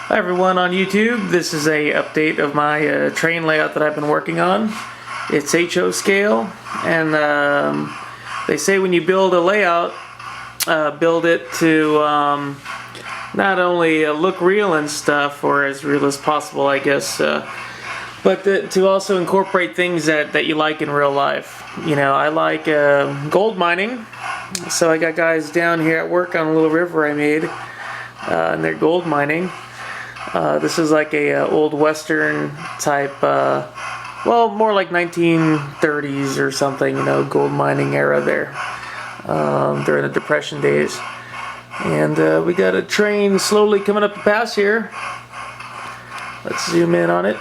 Hi everyone on YouTube. This is a update of my train layout that I've been working on. It's HO scale, and they say when you build a layout, build it to not only look real and stuff, or as real as possible, I guess, but to also incorporate things that you like in real life. You know, I like gold mining, so I got guys down here at work on a little river I made, and they're gold mining. This is like a old western type, well, more like 1930s or something, you know, gold mining era there, during the Depression days. And we got a train slowly coming up the pass here. Let's zoom in on it.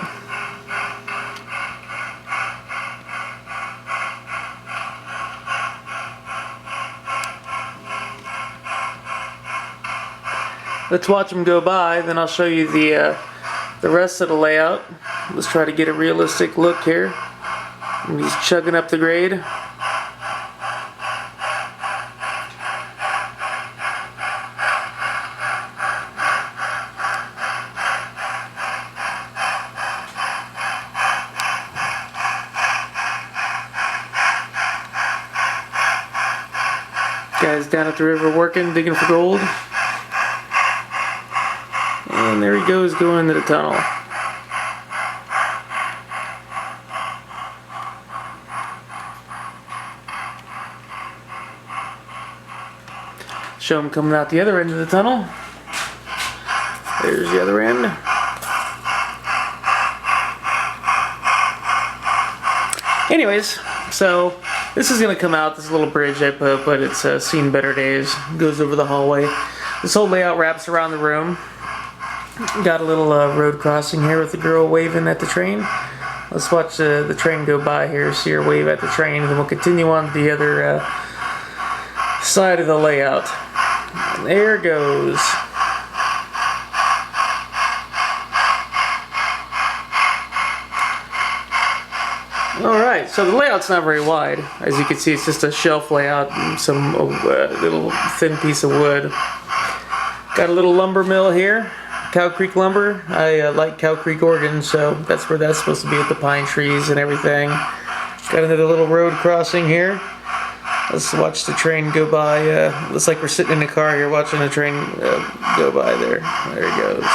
Let's watch them go by, then I'll show you the rest of the layout. Let's try to get a realistic look here. And he's chugging up the grade. Guys down at the river working, digging for gold. And there he goes, going into the tunnel. Show him coming out the other end of the tunnel. There's the other end. Anyways, so this is going to come out, this little bridge I put, but it's seen better days. Goes over the hallway. This whole layout wraps around the room. Got a little road crossing here with the girl waving at the train. Let's watch the train go by here, see her wave at the train, and then we'll continue on to the other side of the layout. And there it goes. Alright, so the layout's not very wide. As you can see, it's just a shelf layout and some little thin piece of wood. Got a little lumber mill here. Cow Creek lumber. I like Cow Creek, Oregon, so that's where that's supposed to be, with the pine trees and everything. Got another little road crossing here. Let's watch the train go by. Looks like we're sitting in the car here watching the train go by there. There it goes.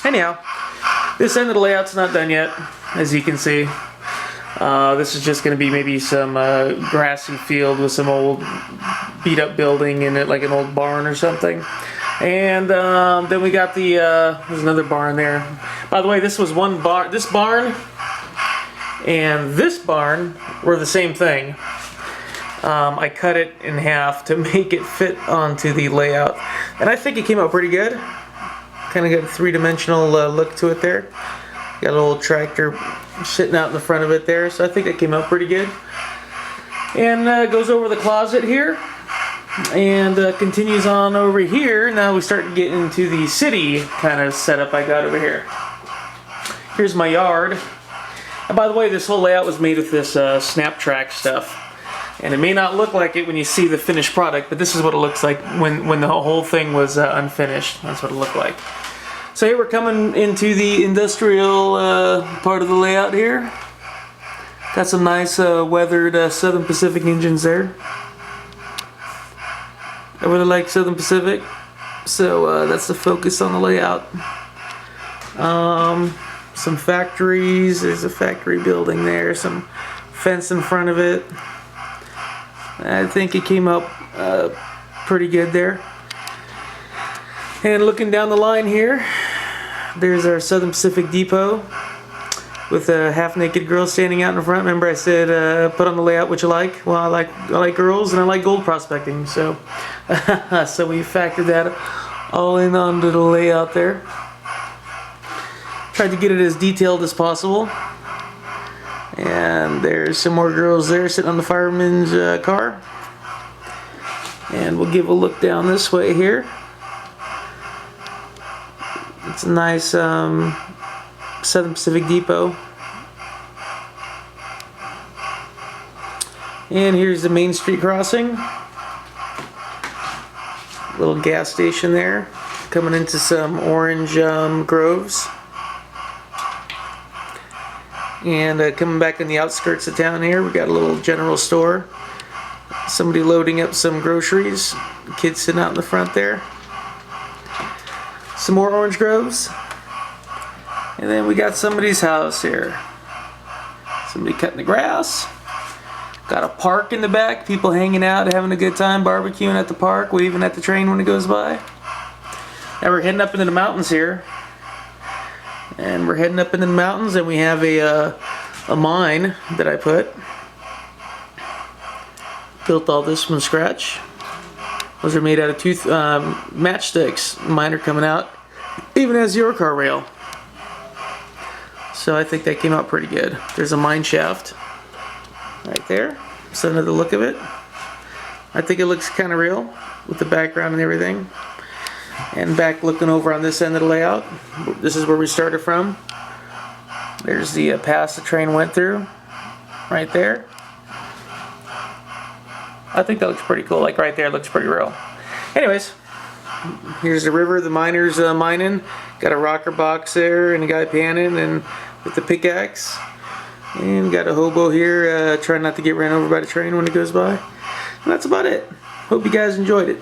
Anyhow, this end of the layout's not done yet, as you can see. This is just going to be maybe some grassy field with some old beat up building in it, like an old barn or something. And then we got the there's another barn there. By the way, this was one barn. This barn and this barn were the same thing. I cut it in half to make it fit onto the layout, and I think it came out pretty good. Kind of got a three-dimensional look to it there. Got a little tractor sitting out in the front of it there, so I think it came out pretty good. And goes over the closet here, and continues on over here. Now we start to get into the city kind of setup I got over here. Here's my yard. And by the way, this whole layout was made with this Snaptrack stuff. And it may not look like it when you see the finished product, but this is what it looks like when the whole thing was unfinished. That's what it looked like. So here we're coming into the industrial part of the layout here. Got some nice weathered Southern Pacific engines there. I really like Southern Pacific, so that's the focus on the layout. Some factories, there's a factory building there, some fence in front of it. I think it came up pretty good there. And looking down the line here, there's our Southern Pacific Depot with a half-naked girl standing out in front. Remember I said put on the layout what you like? Well, I like girls and I like gold prospecting, so so we factored that all in onto the layout there. Tried to get it as detailed as possible. And there's some more girls there sitting on the fireman's car. And we'll give a look down this way here. It's a nice Southern Pacific Depot. And here's the Main Street crossing. Little gas station there. Coming into some orange groves. And coming back in the outskirts of town here, we got a little general store. Somebody loading up some groceries. Kids sitting out in the front there. Some more orange groves. And then we got somebody's house here. Somebody cutting the grass. Got a park in the back. People hanging out, having a good time, barbecuing at the park, waving at the train when it goes by. Now we're heading up into the mountains here. And we're heading up into the mountains, and we have a mine that I built all this from scratch. Those are made out of matchsticks. Mine are coming out. Even has your car rail. So I think that came out pretty good. There's a mine shaft right there. So another look of it. I think it looks kind of real with the background and everything. And back looking over on this end of the layout, this is where we started from. There's the pass the train went through, right there. I think that looks pretty cool. Like right there, it looks pretty real. Anyways, here's the river, the miners mining. Got a rocker box there, and a guy panning and with the pickaxe. And got a hobo here trying not to get ran over by the train when it goes by. And that's about it. Hope you guys enjoyed it.